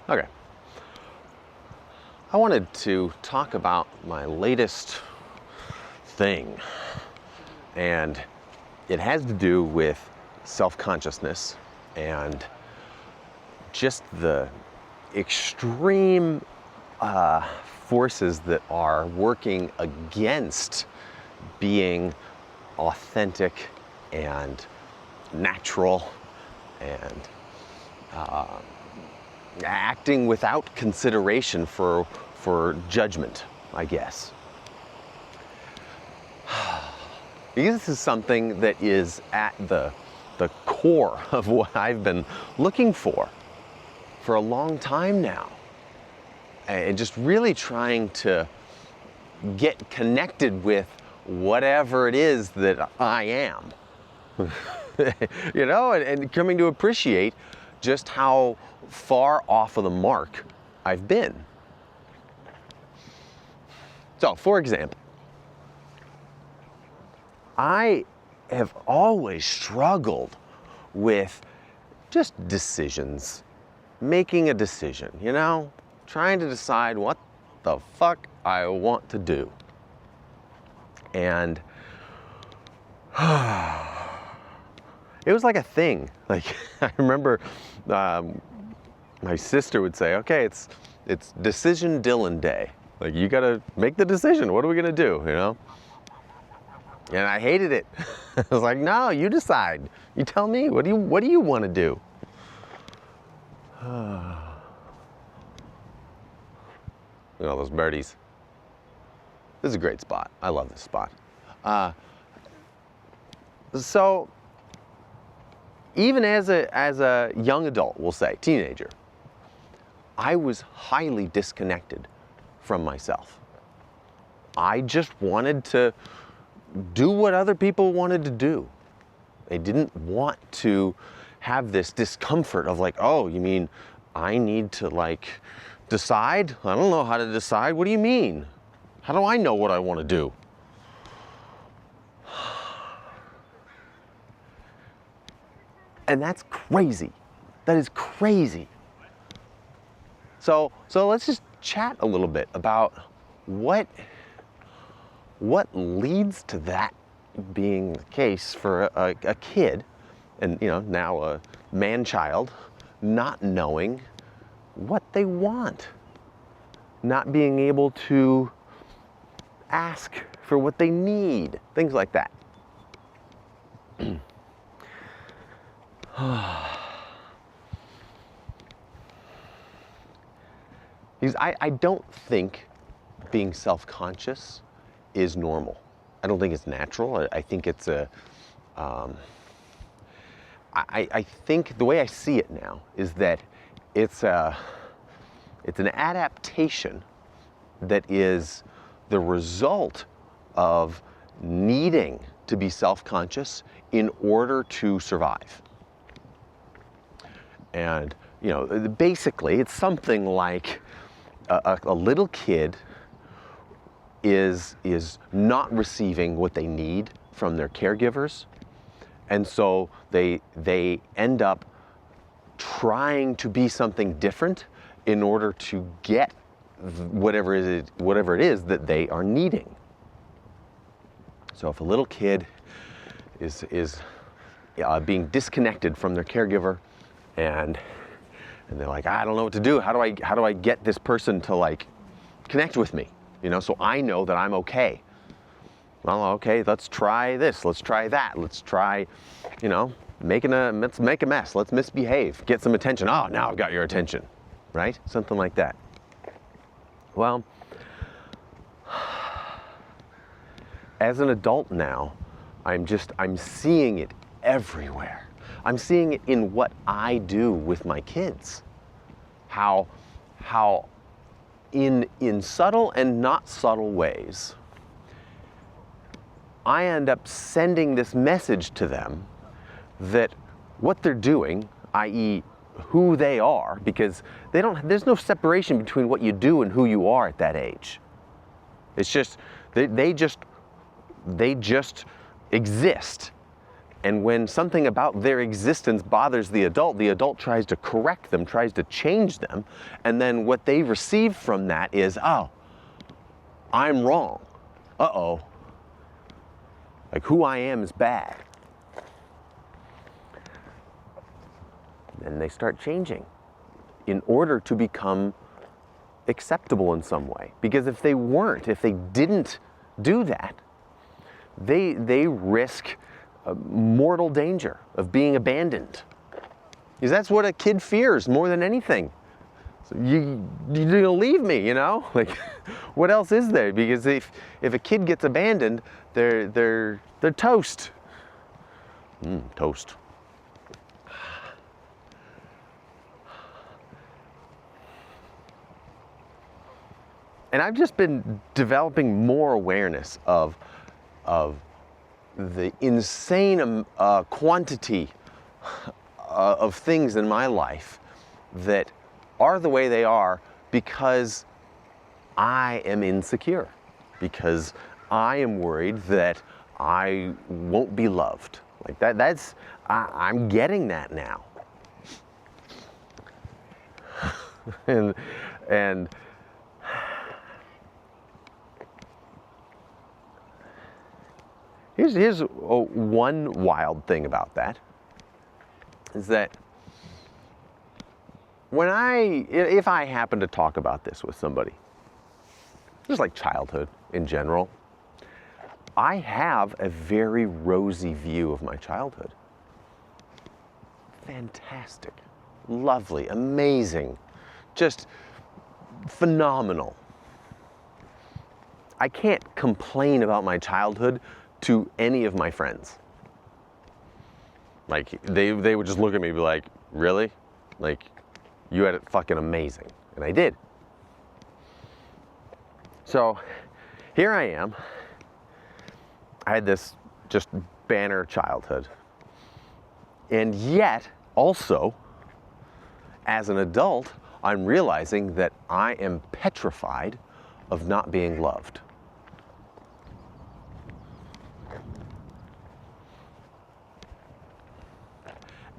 Okay. I wanted to talk about my latest thing, and it has to do with self-consciousness and just the extreme forces that are working against being authentic and natural and acting without consideration for judgment, I guess. Because this is something that is at the core of what I've been looking for a long time now. And just really trying to get connected with whatever it is that I am. You know, and coming to appreciate just how far off of the mark I've been. So, for example, I have always struggled with just decisions, making a decision, you know, trying to decide what the fuck I want to do. And it was like a thing. Like, I remember my sister would say, okay, it's Decision Dylan Day. Like, you gotta make the decision. What are we gonna do, you know? And I hated it. I was like, no, you decide. You tell me, what do you want to do? Look at all those birdies. This is a great spot. I love this spot. So, even as a young adult, we'll say, teenager, I was highly disconnected from myself. I just wanted to do what other people wanted to do. They didn't want to have this discomfort of like, oh, you mean I need to like decide? I don't know how to decide. What do you mean? How do I know what I want to do? And that's crazy. That is crazy. So let's just chat a little bit about what leads to that being the case for a kid, and you know, now a man-child, not knowing what they want, not being able to ask for what they need, things like that. Because I don't think being self-conscious is normal. I don't think it's natural. I think it's I think the way I see it now is that it's an adaptation that is the result of needing to be self-conscious in order to survive. And, you know, basically it's something like a little kid is not receiving what they need from their caregivers, and so they end up trying to be something different in order to get whatever it is that they are needing. So if a little kid is being disconnected from their caregiver, and they're like, I don't know what to do. How do I get this person to like connect with me? You know, so I know that I'm okay. Well, okay, let's try this. Let's try that. Let's try, you know, let's make a mess. Let's misbehave. Get some attention. Oh, now I've got your attention, right? Something like that. Well, as an adult now, I'm seeing it everywhere. I'm seeing it in what I do with my kids. How in subtle and not subtle ways, I end up sending this message to them that what they're doing, i.e. who they are, because there's no separation between what you do and who you are at that age. It's just, they just exist. And when something about their existence bothers the adult tries to correct them, tries to change them, and then what they receive from that is, oh, I'm wrong. Uh-oh. Like, who I am is bad. And they start changing in order to become acceptable in some way. Because if they weren't, if they didn't do that, they risk mortal danger of being abandoned. Because that's what a kid fears more than anything. So you're gonna leave me, you know? Like, what else is there? Because if a kid gets abandoned, they're toast. Toast. And I've just been developing more awareness of the insane quantity of things in my life that are the way they are because I am insecure, because I am worried that I won't be loved. Like I'm getting that now. and Here's one wild thing about that, is that if I happen to talk about this with somebody, just like childhood in general, I have a very rosy view of my childhood. Fantastic, lovely, amazing, just phenomenal. I can't complain about my childhood to any of my friends. Like, they would just look at me and be like, really? Like, you had it fucking amazing. And I did. So here I am. I had this just banner childhood. And yet, also, as an adult, I'm realizing that I am petrified of not being loved.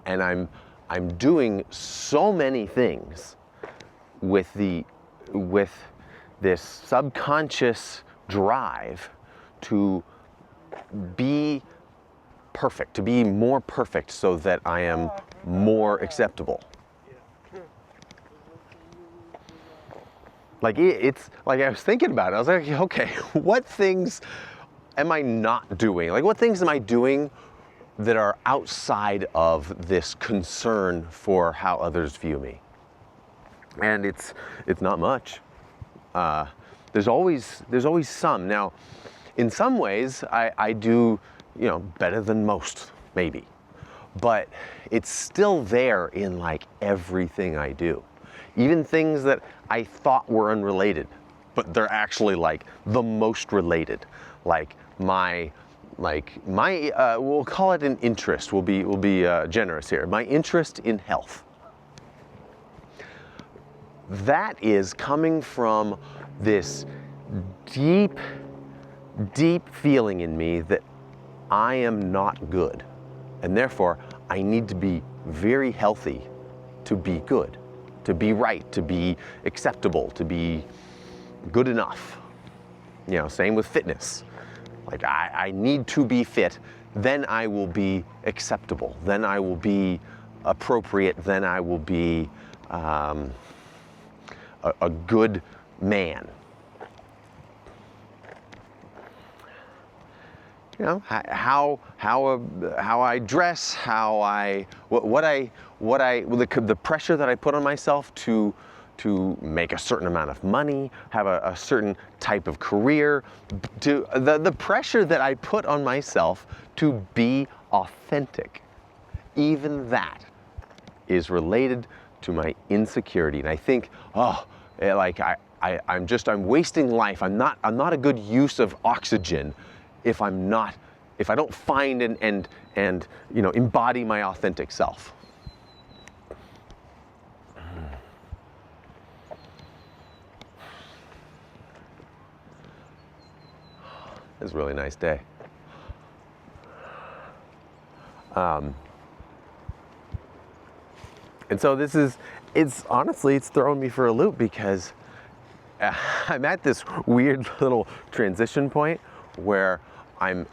And I'm doing so many things with this subconscious drive to be perfect, to be more perfect so that I am more acceptable. Like, it's like, I was thinking about it. I was like, okay, what things am I not doing? Like, what things am I doing that are outside of this concern for how others view me? And it's not much. There's always some. Now, in some ways, I do, better than most, maybe. But it's still there in like everything I do. Even things that I thought were unrelated, but they're actually like the most related. Like my we'll call it an interest. We'll be generous here. My interest in health. That is coming from this deep feeling in me that I am not good, and therefore I need to be very healthy to be good, to be right, to be acceptable, to be good enough. Same with fitness. Like, I need to be fit, then I will be acceptable, then I will be appropriate, then I will be a good man. How I dress, the pressure that I put on myself to make a certain amount of money, have a certain type of career, the pressure that I put on myself to be authentic. Even that is related to my insecurity. And I think, I'm wasting life. I'm not a good use of oxygen if I don't find and embody my authentic self. It's a really nice day. And so it's honestly, it's throwing me for a loop because I'm at this weird little transition point where I'm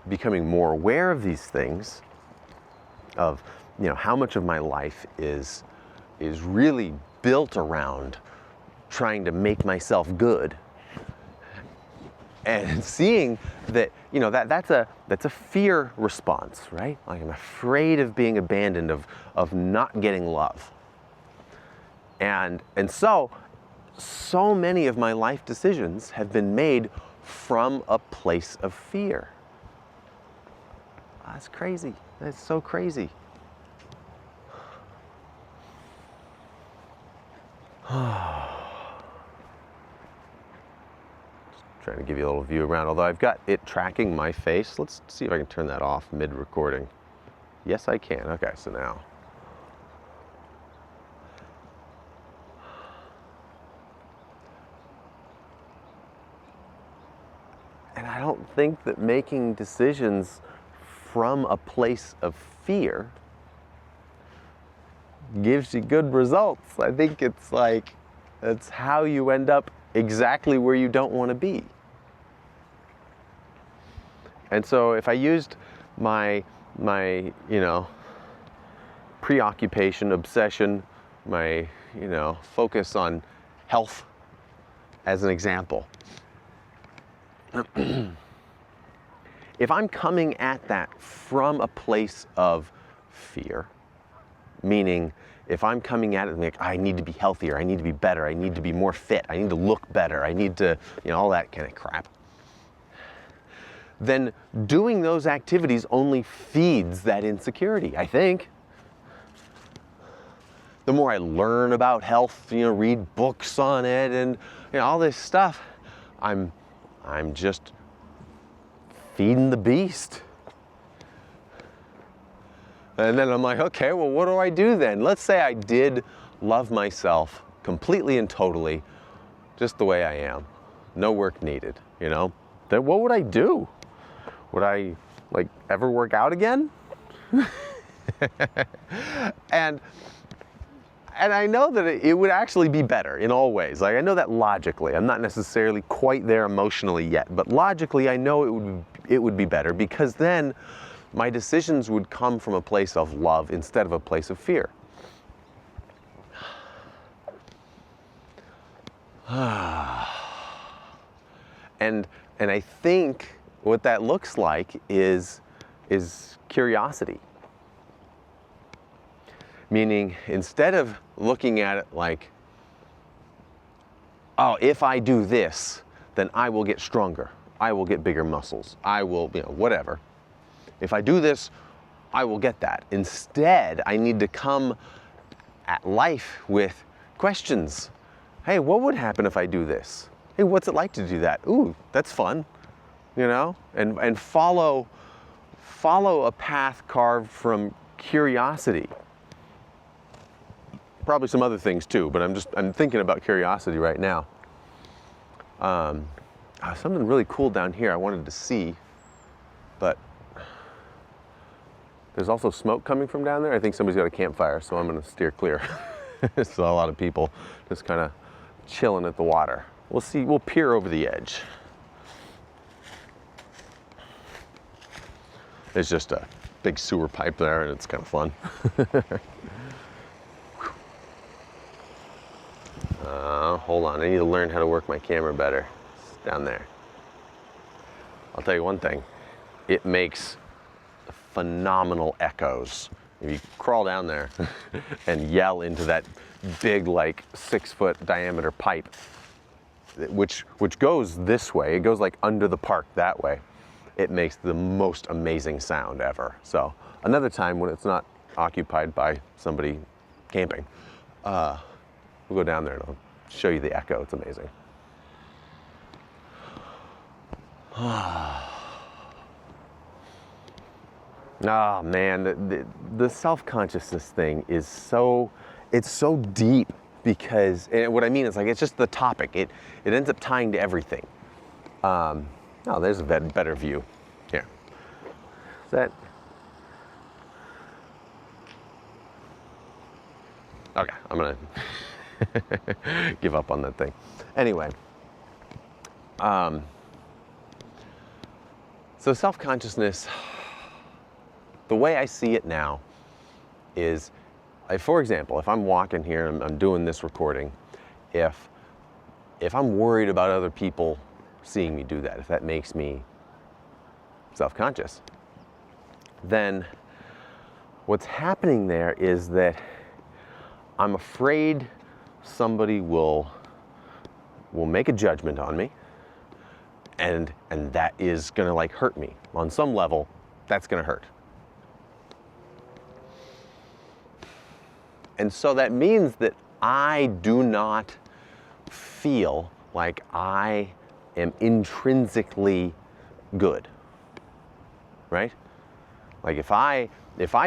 becoming more aware of these things, of how much of my life is really built around trying to make myself good, and seeing that that's a fear response, right? Like, I'm afraid of being abandoned, of not getting love, and so many of my life decisions have been made from a place of fear. That's crazy. That's so crazy. Trying to give you a little view around, although I've got it tracking my face. Let's see if I can turn that off mid-recording. Yes, I can. Okay, so now. And I don't think that making decisions from a place of fear gives you good results. I think it's how you end up exactly where you don't want to be. And so if I used my preoccupation, obsession, my focus on health as an example, if I'm coming at that from a place of fear, meaning if I'm coming at it like, I need to be healthier, I need to be better, I need to be more fit, I need to look better, I need to, all that kind of crap, then doing those activities only feeds that insecurity, I think. The more I learn about health, read books on it and all this stuff, I'm just feeding the beast. And then I'm like, okay, well, what do I do then? Let's say I did love myself completely and totally, just the way I am, no work needed, then what would I do? Would I ever work out again? And I know that it would actually be better in all ways. I know that logically. I'm not necessarily quite there emotionally yet, but logically I know it would be better, because then my decisions would come from a place of love instead of a place of fear. And I think what that looks like is curiosity. Meaning, instead of looking at it like, oh, if I do this, then I will get stronger, I will get bigger muscles, I will, whatever. If I do this, I will get that. Instead, I need to come at life with questions. Hey, what would happen if I do this? Hey, what's it like to do that? Ooh, that's fun, and follow a path carved from curiosity. Probably some other things too, but I'm thinking about curiosity right now. Something really cool down here I wanted to see, but there's also smoke coming from down there. I think somebody's got a campfire, so I'm going to steer clear. There's a lot of people just kind of chilling at the water. We'll see. We'll peer over the edge. There's just a big sewer pipe there, and it's kind of fun. Hold on, I need to learn how to work my camera better. It's down there. I'll tell you one thing, it makes phenomenal echoes. If you crawl down there and yell into that big, 6-foot diameter pipe, which goes this way, it goes under the park that way, it makes the most amazing sound ever. So another time when it's not occupied by somebody camping, we'll go down there and I'll show you the echo. It's amazing. Oh man, the self-consciousness thing is so deep, because, and what I mean is it's just the topic. It ends up tying to everything. Oh, there's a better view. Here. Is that Okay, I'm gonna give up on that thing. Anyway, so self-consciousness, the way I see it now is, for example, if I'm walking here and I'm doing this recording, if I'm worried about other people seeing me do that, if that makes me self-conscious, then what's happening there is that I'm afraid somebody will make a judgment on me, and that is gonna like hurt me. On some level, that's gonna hurt. And so that means that I do not feel like I am intrinsically good, right? Like if I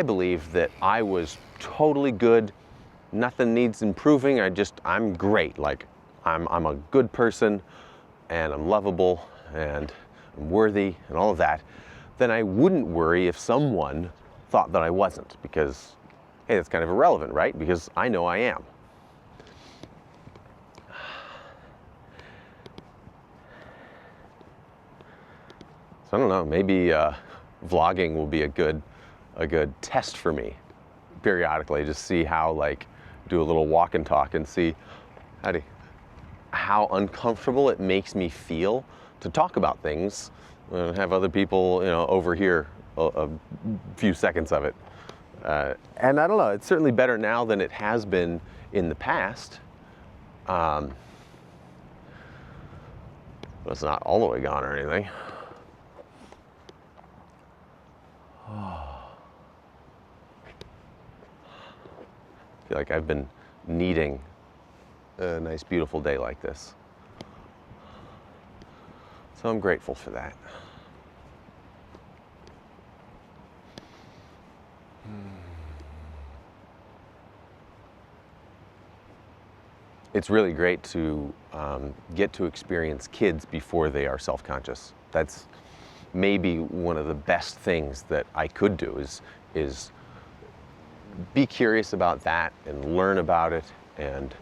believe that I was totally good, nothing needs improving, I'm great, like I'm a good person and I'm lovable and I'm worthy and all of that, then I wouldn't worry if someone thought that I wasn't, because hey, that's kind of irrelevant, right? Because I know I am. So I don't know, maybe vlogging will be a good test for me periodically, just see how, like, do a little walk and talk and see how uncomfortable it makes me feel to talk about things and have other people, overhear a few seconds of it. And I don't know, it's certainly better now than it has been in the past. But it's not all the way gone or anything. I feel like I've been needing a nice, beautiful day like this. So I'm grateful for that. It's really great to get to experience kids before they are self-conscious. That's maybe one of the best things that I could do is be curious about that and learn about it and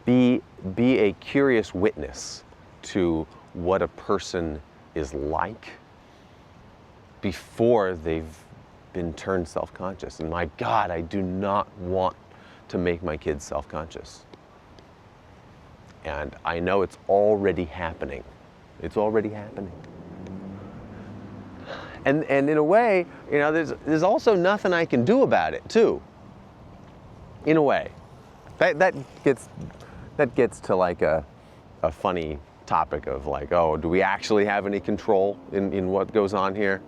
be a curious witness to what a person is like before they've been turned self-conscious. And my God, I do not want to make my kids self-conscious. And I know it's already happening. It's already happening. And in a way, there's also nothing I can do about it too. In a way, that gets to like a funny topic of like, oh, do we actually have any control in what goes on here?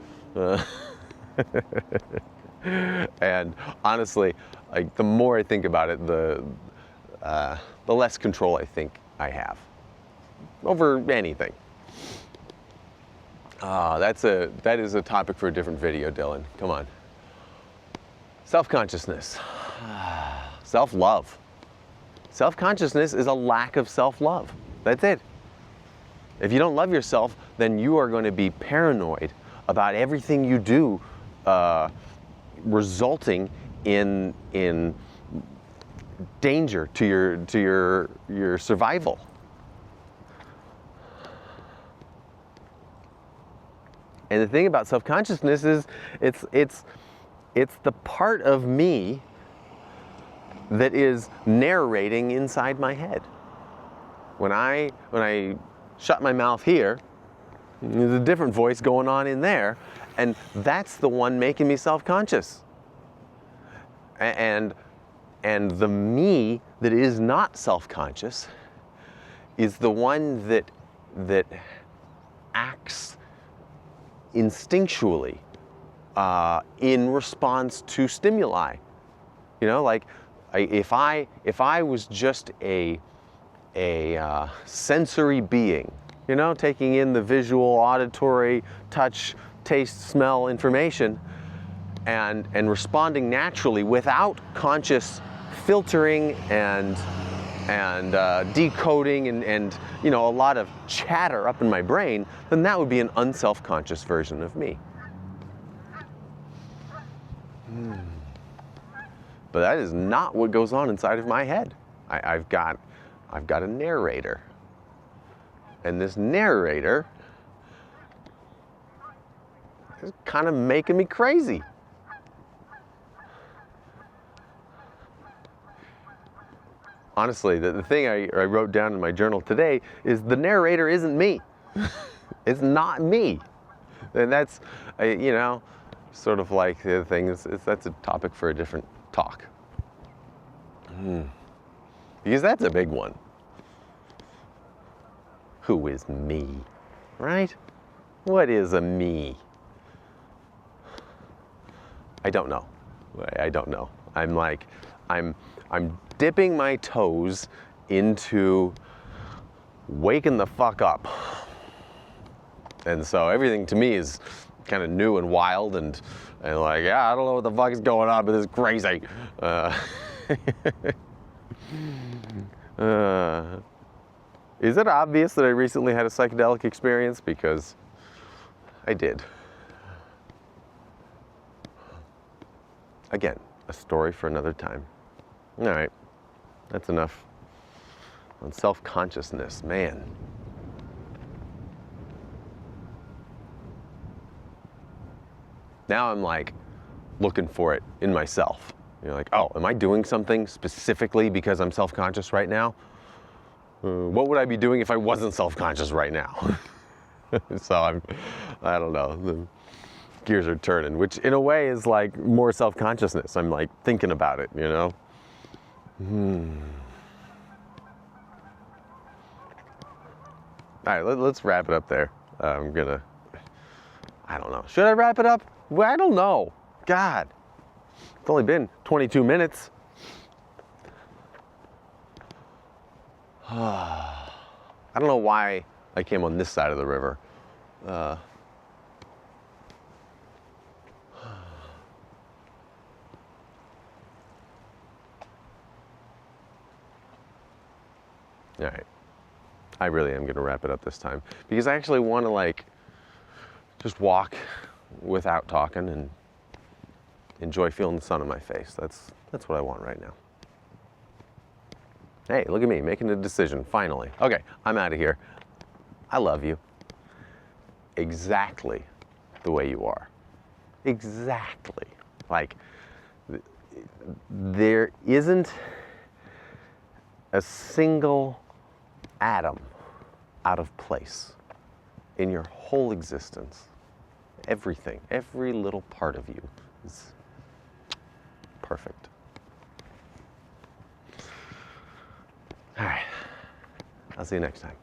And honestly, like the more I think about it, the less control I think I have over anything. That is a topic for a different video, Dylan. Come on. Self-consciousness, self-love. Self-consciousness is a lack of self-love. That's it. If you don't love yourself, then you are going to be paranoid about everything you do, resulting in danger to your survival. And the thing about self-consciousness is it's the part of me that is narrating inside my head. When I shut my mouth here, there's a different voice going on in there, and that's the one making me self-conscious. And the me that is not self-conscious is the one that acts instinctually in response to stimuli. Like if I was just a sensory being, taking in the visual, auditory, touch, taste, smell information and responding naturally without conscious filtering and decoding and a lot of chatter up in my brain, then that would be an unself-conscious version of me. But that is not what goes on inside of my head. I've got a narrator. And this narrator is kind of making me crazy. Honestly, the thing I wrote down in my journal today is the narrator isn't me. It's not me. And that's, you know, sort of like the other thing is that's a topic for a different talk. Because that's a big one. Who is me, right? What is a me? I don't know. I don't know. I'm like, I'm dipping my toes into waking the fuck up. And so everything to me is kind of new and wild and like, yeah, I don't know what the fuck is going on, but it's crazy. Is it obvious that I recently had a psychedelic experience? Because I did. Again, a story for another time. All right, that's enough on self-consciousness, man. Now I'm like looking for it in myself. You're like, oh, am I doing something specifically because I'm self-conscious right now? What would I be doing if I wasn't self-conscious right now? So I don't know, the gears are turning, which in a way is like more self-consciousness. I'm like thinking about it, you know? All right, let's wrap it up there. I don't know. Should I wrap it up? Well, I don't know. God, it's only been 22 minutes. I don't know why I came on this side of the river. All right. I really am going to wrap it up this time because I actually want to like just walk without talking and enjoy feeling the sun on my face. That's what I want right now. Hey, look at me making a decision finally. Okay, I'm out of here. I love you exactly the way you are. Exactly. Like there isn't a single atom out of place in your whole existence. Everything, every little part of you is perfect. All right, I'll see you next time.